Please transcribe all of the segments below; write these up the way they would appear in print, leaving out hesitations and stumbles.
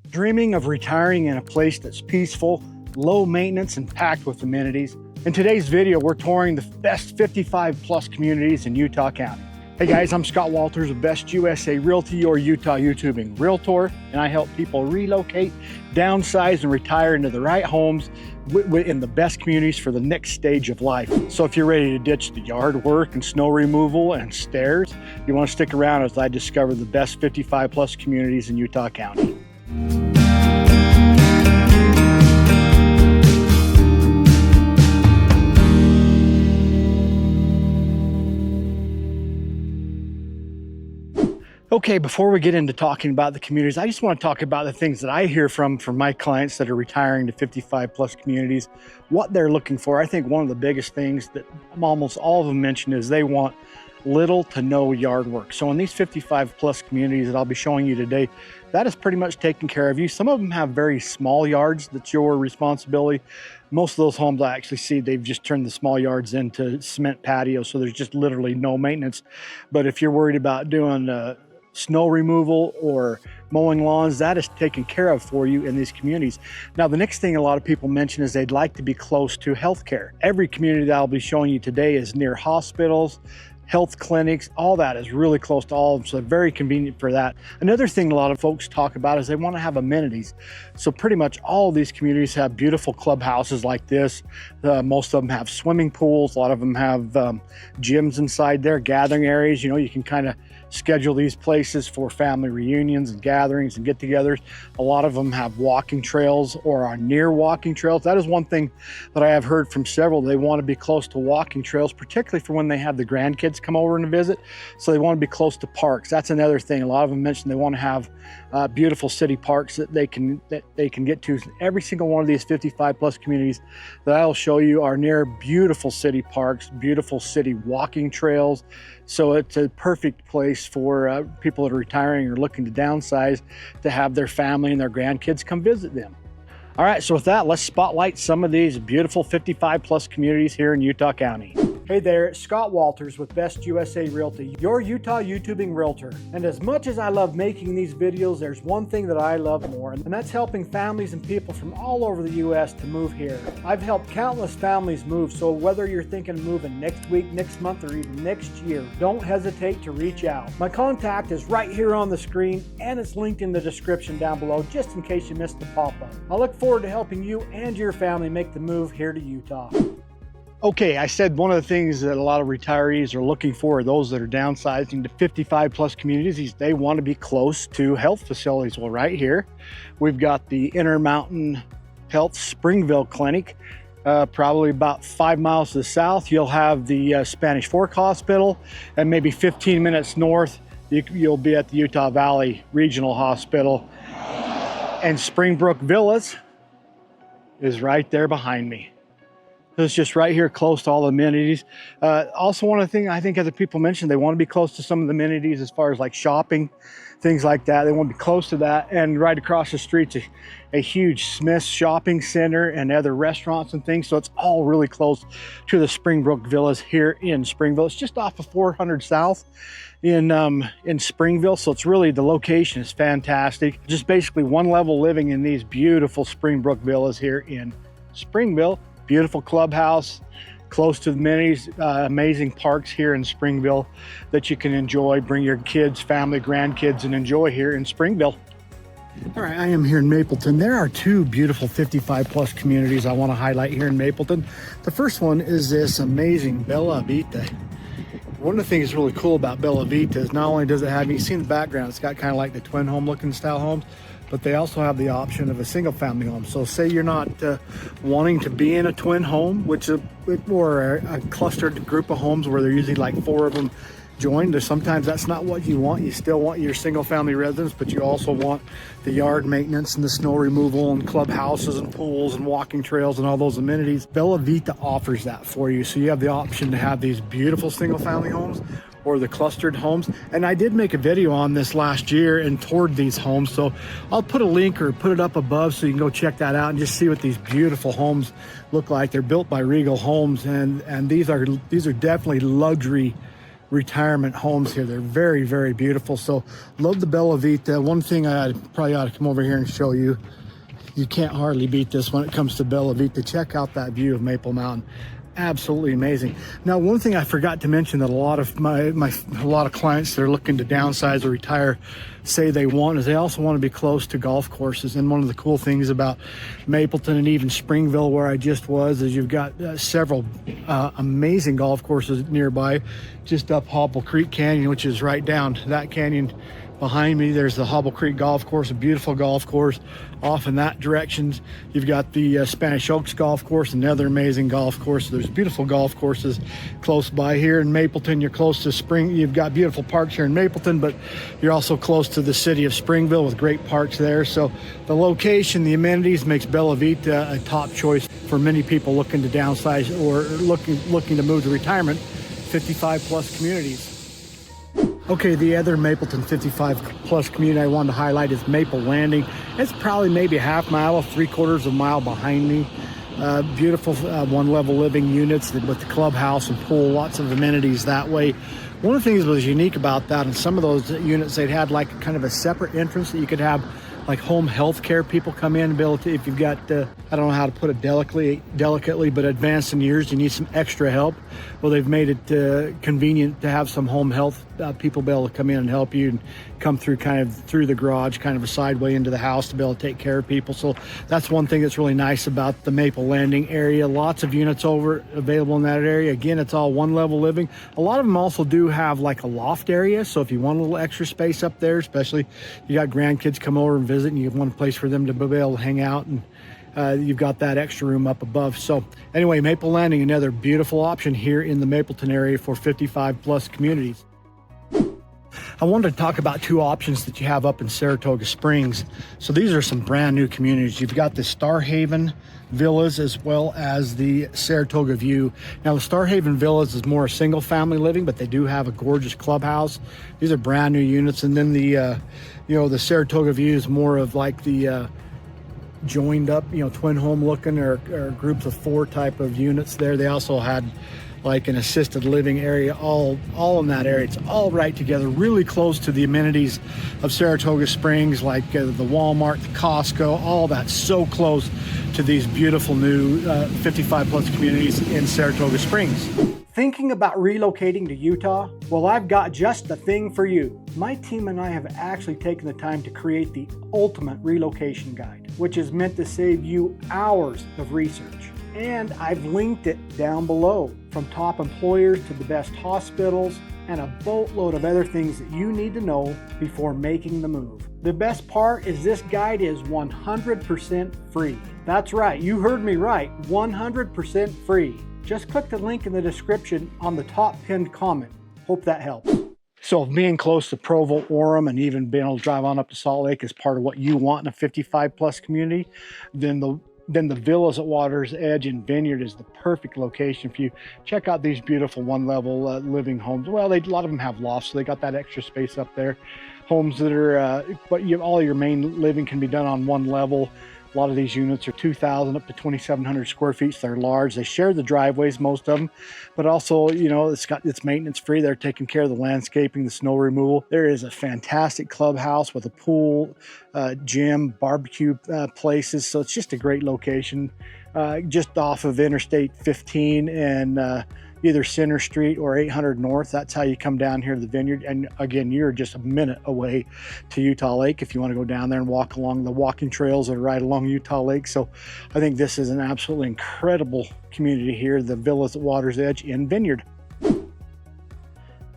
Dreaming of retiring in a place that's peaceful, low maintenance, and packed with amenities? In today's video, we're touring the best 55 plus communities in Utah County. Hey guys, I'm Scott Walters of Best USA Realty, or Utah YouTubing Realtor, and I help people relocate, downsize, and retire into the right homes in the best communities for the next stage of life. So if you're ready to ditch the yard work and snow removal and stairs, you want to stick around as I discover the best 55 plus communities in Utah County. Okay, before we get into talking about the communities, I just want to talk about the things that I hear from my clients that are retiring to 55 plus communities, what they're looking for. I think one of the biggest things that almost all of them mention is they want little to no yard work. So in these 55 plus communities that I'll be showing you today, that is pretty much taken care of you. Some of them have very small yards that's your responsibility. Most of those homes I actually see, they've just turned the small yards into cement patios, so there's just literally no maintenance. But if you're worried about doing snow removal or mowing lawns, that is taken care of for you in these communities. Now, the next thing a lot of people mention is they'd like to be close to healthcare. Every community that I'll be showing you today is near hospitals, health clinics, all that is really close to all of them, so very convenient for that. Another thing a lot of folks talk about is they want to have amenities. So pretty much all of these communities have beautiful clubhouses like this. Most of them have swimming pools. A lot of them have gyms inside there, gathering areas. You know, you can kind of schedule these places for family reunions and gatherings and get-togethers. A lot of them have walking trails or are near walking trails. That is one thing that I have heard from several. They want to be close to walking trails, particularly for when they have the grandkids come over and visit. So they want to be close to parks. That's another thing. A lot of them mention they want to have beautiful city parks that they can get to. Every single one of these 55 plus communities that I'll show you are near beautiful city parks, beautiful city walking trails. So it's a perfect place for people that are retiring or looking to downsize to have their family and their grandkids come visit them. All right, so with that, let's spotlight some of these beautiful 55 plus communities here in Utah County. Hey there, it's Scott Walters with Best USA Realty, your Utah YouTubing realtor. And as much as I love making these videos, there's one thing that I love more, and that's helping families and people from all over the U.S. to move here. I've helped countless families move, so whether you're thinking of moving next week, next month, or even next year, don't hesitate to reach out. My contact is right here on the screen, and it's linked in the description down below, just in case you missed the pop-up. I look forward to helping you and your family make the move here to Utah. Okay, I said one of the things that a lot of retirees are looking for, those that are downsizing to 55 plus communities, they want to be close to health facilities. Well, right here, we've got the Intermountain Health Springville Clinic. Probably about 5 miles to the south, you'll have the Spanish Fork Hospital, and maybe 15 minutes north, you'll be at the Utah Valley Regional Hospital. And Springbrook Villas is right there behind me. It's just right here close to all the amenities. Also, one of the things I think other people mentioned, they want to be close to some of the amenities as far as like shopping, things like that. They want to be close to that. And right across the street's a huge Smith's shopping center and other restaurants and things. So it's all really close to the Springbrook Villas here in Springville. It's just off of 400 South in Springville. So it's really, the location is fantastic. Just basically one level living in these beautiful Springbrook Villas here in Springville. Beautiful clubhouse, close to the amenities, amazing parks here in Springville that you can enjoy, bring your kids, family, grandkids, and enjoy here in Springville. All right, I am here in Mapleton. There are two beautiful 55 plus communities I want to highlight here in Mapleton. The first one is this amazing Bella Vita. One of the things that's really cool about Bella Vita is not only does it have, you see in the background, it's got kind of like the twin home looking style homes, but they also have the option of a single family home. So say you're not wanting to be in a twin home, or a clustered group of homes where they're usually like 4 of them joined, or sometimes that's not what you want. You still want your single family residence, but you also want the yard maintenance and the snow removal and clubhouses and pools and walking trails and all those amenities. Bella Vita offers that for you. So you have the option to have these beautiful single family homes or the clustered homes. And I did make a video on this last year and toured these homes. So I'll put a link or put it up above so you can go check that out and just see what these beautiful homes look like. They're built by Regal Homes, and these are definitely luxury retirement homes here. They're very, very beautiful. So love the Bella Vita. One thing I probably ought to come over here and show you. You can't hardly beat this when it comes to Bella Vita. Check out that view of Maple Mountain. Absolutely amazing. Now, one thing I forgot to mention that a lot of clients that are looking to downsize or retire say they want is they also want to be close to golf courses. And one of the cool things about Mapleton and even Springville, where I just was, is you've got several amazing golf courses nearby. Just up Hobble Creek Canyon, which is right down that canyon behind me. There's the Hobble Creek Golf Course, a beautiful golf course. Off in that direction, you've got the Spanish Oaks Golf Course, another amazing golf course. There's beautiful golf courses close by here in Mapleton. You're close to Spring. You've got beautiful parks here in Mapleton, but you're also close to the city of Springville with great parks there. So the location, the amenities makes Bella Vita a top choice for many people looking to downsize or looking to move to retirement. 55 plus communities. Okay, the other Mapleton 55 plus community I wanted to highlight is Maple Landing. It's probably maybe a half mile, 3/4 of a mile behind me. Beautiful one level living units with the clubhouse and pool, lots of amenities that way. One of the things that was unique about that, and some of those units, they'd had like kind of a separate entrance that you could have like home health care people come in and be able to, if you've got, I don't know how to put it delicately, but advanced in years, you need some extra help. Well, they've made it convenient to have some home health people be able to come in and help you and come through kind of through the garage, kind of a side way into the house to be able to take care of people. So that's one thing that's really nice about the Maple Landing area. Lots of units available in that area. Again, it's all one level living. A lot of them also do have like a loft area. So if you want a little extra space up there, especially you got grandkids come over and visit and you want a place for them to be able to hang out, and you've got that extra room up above. So anyway, Maple Landing, another beautiful option here in the Mapleton area for 55 plus communities. I wanted to talk about two options that you have up in Saratoga Springs. So these are some brand new communities. You've got the Starhaven Villas as well as the Saratoga View. Now the Starhaven Villas is more single family living, but they do have a gorgeous clubhouse. These are brand new units. And then the Saratoga View is more of like the joined up, twin home looking or groups of 4 type of units there. They also had like an assisted living area, all in that area. It's all right together, really close to the amenities of Saratoga Springs, like the Walmart, the Costco, all that, so close to these beautiful new 55 plus communities in Saratoga Springs. Thinking about relocating to Utah? Well, I've got just the thing for you. My team and I have actually taken the time to create the ultimate relocation guide, which is meant to save you hours of research. And I've linked it down below, from top employers to the best hospitals and a boatload of other things that you need to know before making the move. The best part is this guide is 100% free. That's right, you heard me right, 100% free. Just click the link in the description on the top pinned comment. Hope that helps. So if being close to Provo, Orem, and even being able to drive on up to Salt Lake is part of what you want in a 55 plus community, then the villas at Water's Edge and Vineyard is the perfect location for you. Check out these beautiful one-level living homes. Well, a lot of them have lofts, so they got that extra space up there. Homes that are, all your main living can be done on one level. A lot of these units are 2,000 up to 2,700 square feet. So they're large. They share the driveways, most of them, but also, it's maintenance free. They're taking care of the landscaping, the snow removal. There is a fantastic clubhouse with a pool, gym, barbecue places. So it's just a great location, just off of Interstate 15 and either Center Street or 800 North. That's how you come down here to the Vineyard. And again, you're just a minute away to Utah Lake if you want to go down there and walk along the walking trails that are right along Utah Lake. So I think this is an absolutely incredible community here, the Villas at Water's Edge in Vineyard.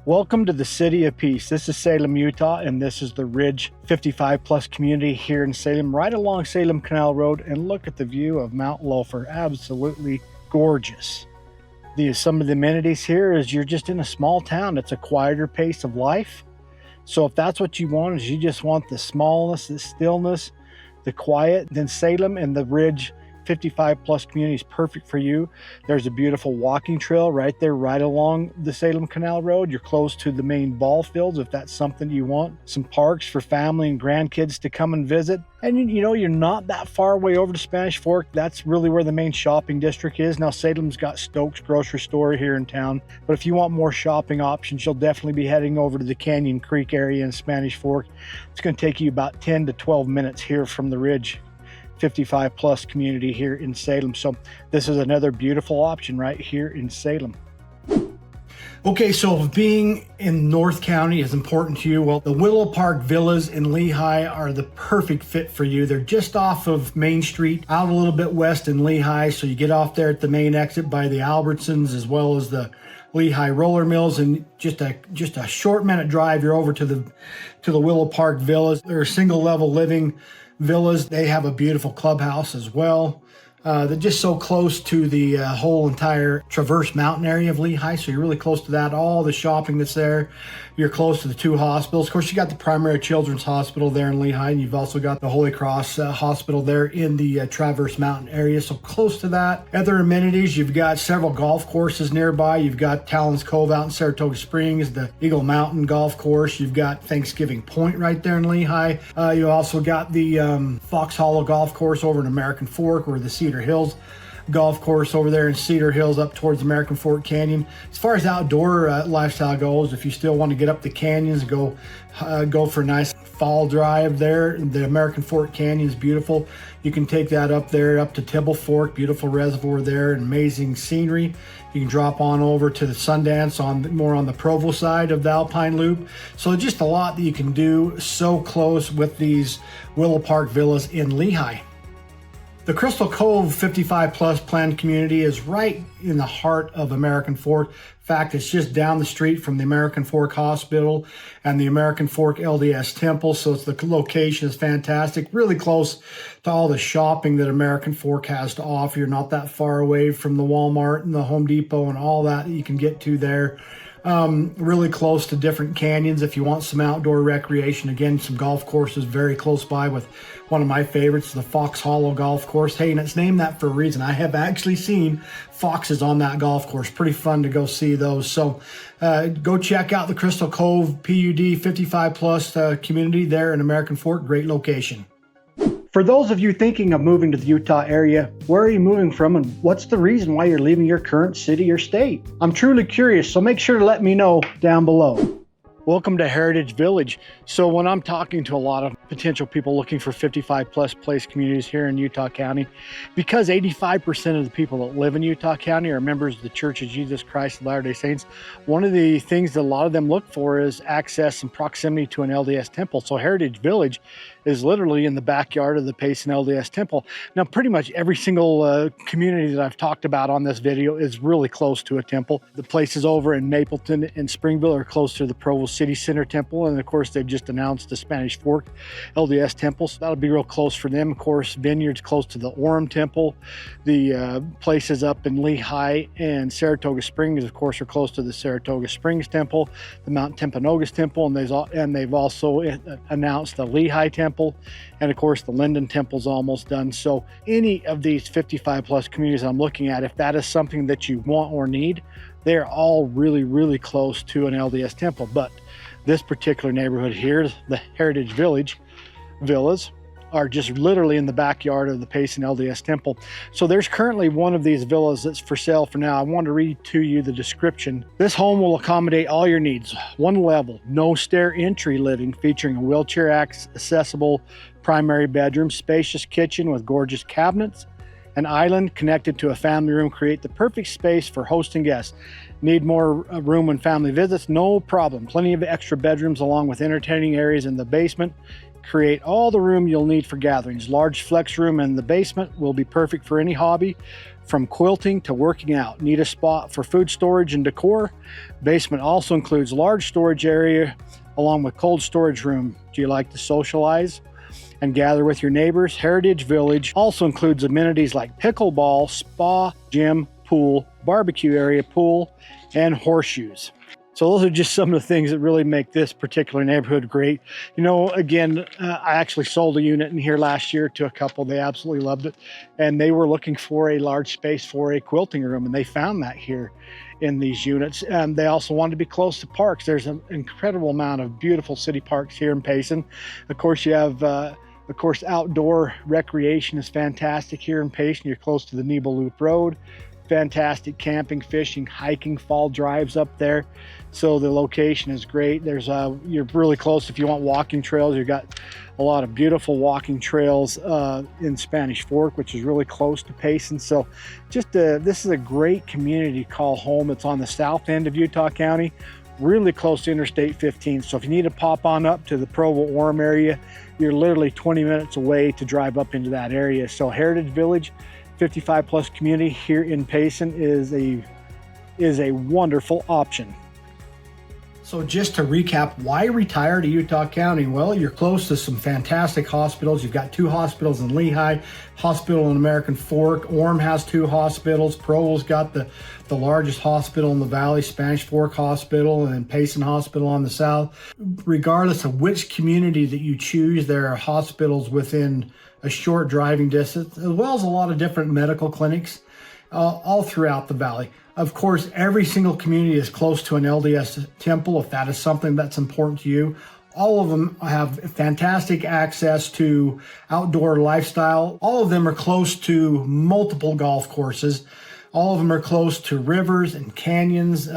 Welcome to the City of Peace. This is Salem, Utah, and this is the Ridge 55 plus community here in Salem, right along Salem Canal Road. And look at the view of Mount Loafer, absolutely gorgeous. Some of the amenities here is you're just in a small town. It's a quieter pace of life. So if that's what you want, is you just want the smallness, the stillness, the quiet, then Salem and the Ridge 55 plus community is perfect for you. There's a beautiful walking trail right there, right along the Salem Canal Road. You're close to the main ball fields if that's something you want. Some parks for family and grandkids to come and visit. And you know, you're not that far away over to Spanish Fork. That's really where the main shopping district is. Now, Salem's got Stokes grocery store here in town, but if you want more shopping options, you'll definitely be heading over to the Canyon Creek area in Spanish Fork. It's going to take you about 10 to 12 minutes here from the Ridge 55 plus community here in Salem. So this is another beautiful option right here in Salem. Okay, so if being in North County is important to you, well, the Willow Park Villas in Lehi are the perfect fit for you. They're just off of Main Street, out a little bit west in Lehi. So you get off there at the main exit by the Albertsons as well as the Lehi roller mills, and just a short minute drive, you're over to the Willow Park Villas. They're single level living villas. They have a beautiful clubhouse as well. They're just so close to the whole entire Traverse Mountain area of Lehi, so you're really close to that. All the shopping that's there. You're close to the two hospitals. Of course, you got the Primary Children's Hospital there in Lehi, and you've also got the Holy Cross Hospital there in the Traverse Mountain area, so close to that. Other amenities, you've got several golf courses nearby. You've got Talon's Cove out in Saratoga Springs, the Eagle Mountain Golf Course. You've got Thanksgiving Point right there in Lehi. You also got the Fox Hollow Golf Course over in American Fork, or the Cedar Hills Golf Course over there in Cedar Hills up towards American Fork Canyon. As far as outdoor lifestyle goes, if you still want to get up the canyons, go for a nice fall drive there. The American Fork Canyon is beautiful. You can take that up there up to Tibble Fork, beautiful reservoir there, and amazing scenery. You can drop on over to the Sundance more on the Provo side of the Alpine Loop. So just a lot that you can do so close with these Willow Park Villas in Lehi. The Crystal Cove 55 plus planned community is right in the heart of American Fork. In fact, it's just down the street from the American Fork Hospital and the American Fork LDS Temple. So the location is fantastic, really close to all the shopping that American Fork has to offer. You're not that far away from the Walmart and the Home Depot and all that you can get to there. Really close to different canyons if you want some outdoor recreation. Again, some golf courses very close by, with one of my favorites, the Fox Hollow Golf Course. Hey, and it's named that for a reason. I have actually seen foxes on that golf course. Pretty fun to go see those. So go check out the Crystal Cove PUD 55 plus community there in American Fork. Great location. For those of you thinking of moving to the Utah area, where are you moving from, and what's the reason why you're leaving your current city or state? I'm truly curious, so make sure to let me know down below. Welcome to Heritage Village. So when I'm talking to a lot of potential people looking for 55 plus place communities here in Utah County, because 85% of the people that live in Utah County are members of the Church of Jesus Christ of Latter-day Saints, one of the things that a lot of them look for is access and proximity to an LDS temple. So Heritage Village is literally in the backyard of the Payson LDS Temple. Now, pretty much every single community that I've talked about on this video is really close to a temple. The places over in Mapleton and Springville are close to the Provo City Center Temple, and of course they've just announced the Spanish Fork LDS Temple, so that'll be real close for them. Of course, Vineyard's close to the Orem Temple. The places up in Lehi and Saratoga Springs, of course, are close to the Saratoga Springs Temple, the Mount Timpanogos Temple, and they've also announced the Lehi Temple. And of course, the Linden Temple's almost done. So any of these 55 plus communities I'm looking at, if that is something that you want or need, they're all really, really close to an LDS temple. But this particular neighborhood here, the Heritage Village villas, are just literally in the backyard of the Payson LDS Temple. So there's currently one of these villas that's for sale for now. I want to read to you the description. This home will accommodate all your needs. One level, no stair entry living, featuring a wheelchair accessible primary bedroom, spacious kitchen with gorgeous cabinets, an island connected to a family room create the perfect space for hosting guests. Need more room when family visits? No problem. Plenty of extra bedrooms along with entertaining areas in the basement. Create all the room you'll need for gatherings. Large flex room in the basement will be perfect for any hobby, from quilting to working out. Need a spot for food storage and decor? Basement also includes large storage area along with cold storage room. Do you like to socialize and gather with your neighbors? Heritage Village also includes amenities like pickleball, spa, gym, pool, barbecue area, pool, and horseshoes. So those are just some of the things that really make this particular neighborhood great. You know, again, I actually sold a unit in here last year to a couple. They absolutely loved it. And they were looking for a large space for a quilting room, and they found that here in these units. They also wanted to be close to parks. There's an incredible amount of beautiful city parks here in Payson. Of course, you have, of course, outdoor recreation is fantastic here in Payson. You're close to the Nebo Loop Road. Fantastic camping, fishing, hiking, fall drives up there. So the location is great. There's you're really close if you want walking trails. You've got a lot of beautiful walking trails in Spanish Fork, which is really close to Payson. So just this is a great community to call home. It's on the south end of Utah County, really close to Interstate 15. So if you need to pop on up to the Provo-Orem area, you're literally 20 minutes away to drive up into that area. So Heritage Village, 55 plus community here in Payson is a wonderful option. So just to recap, why retire to Utah County? Well, you're close to some fantastic hospitals. You've got 2 hospitals in Lehi, hospital in American Fork. Orem has 2 hospitals. Provo's got the largest hospital in the valley, Spanish Fork Hospital, and Payson Hospital on the south. Regardless of which community that you choose, there are hospitals within a short driving distance, as well as a lot of different medical clinics all throughout the valley. Of course, every single community is close to an LDS temple, if that is something that's important to you. All of them have fantastic access to outdoor lifestyle. All of them are close to multiple golf courses. All of them are close to rivers and canyons.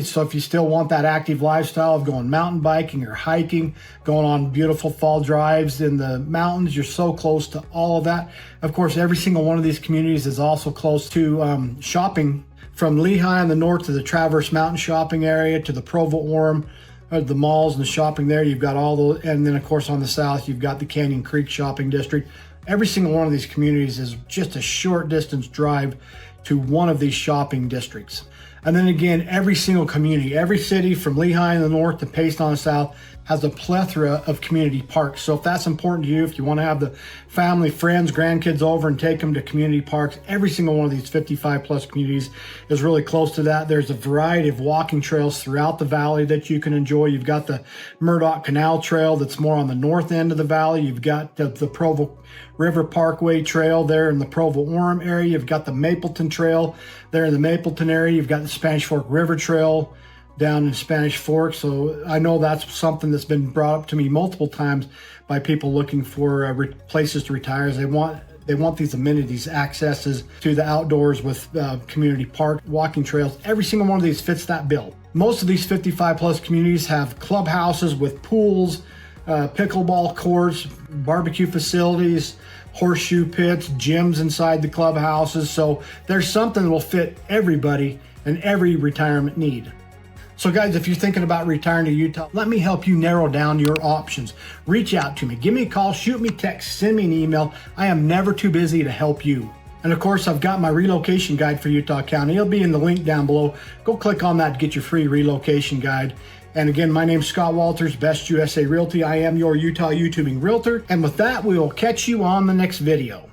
So if you still want that active lifestyle of going mountain biking or hiking, going on beautiful fall drives in the mountains, you're so close to all of that. Of course, every single one of these communities is also close to shopping, from Lehi on the north to the Traverse Mountain shopping area to the Provo-Orem, the malls and the shopping there. You've got all those, and then of course on the south, you've got the Canyon Creek shopping district. Every single one of these communities is just a short distance drive to one of these shopping districts. And then again, every single community, every city from Lehi in the north to Payson on the south has a plethora of community parks. So if that's important to you, if you want to have the family, friends, grandkids over and take them to community parks, every single one of these 55 plus communities is really close to that. There's a variety of walking trails throughout the valley that you can enjoy. You've got the Murdoch Canal Trail that's more on the north end of the valley. You've got the Provo River Parkway Trail there in the Provo-Orem area. You've got the Mapleton Trail there in the Mapleton area. You've got the Spanish Fork River Trail down in Spanish Fork. So I know that's something that's been brought up to me multiple times by people looking for places to retire. They want these amenities, accesses to the outdoors with community park, walking trails. Every single one of these fits that bill. Most of these 55 plus communities have clubhouses with pools, pickleball courts, barbecue facilities, horseshoe pits, gyms inside the clubhouses. So there's something that will fit everybody and every retirement need. So guys, if you're thinking about retiring to Utah, let me help you narrow down your options. Reach out to me, give me a call, shoot me a text, send me an email. I am never too busy to help you. And of course, I've got my relocation guide for Utah County. It'll be in the link down below. Go click on that to get your free relocation guide. And again, my name's Scott Walters, Best USA Realty. I am your Utah YouTubing Realtor. And with that, we will catch you on the next video.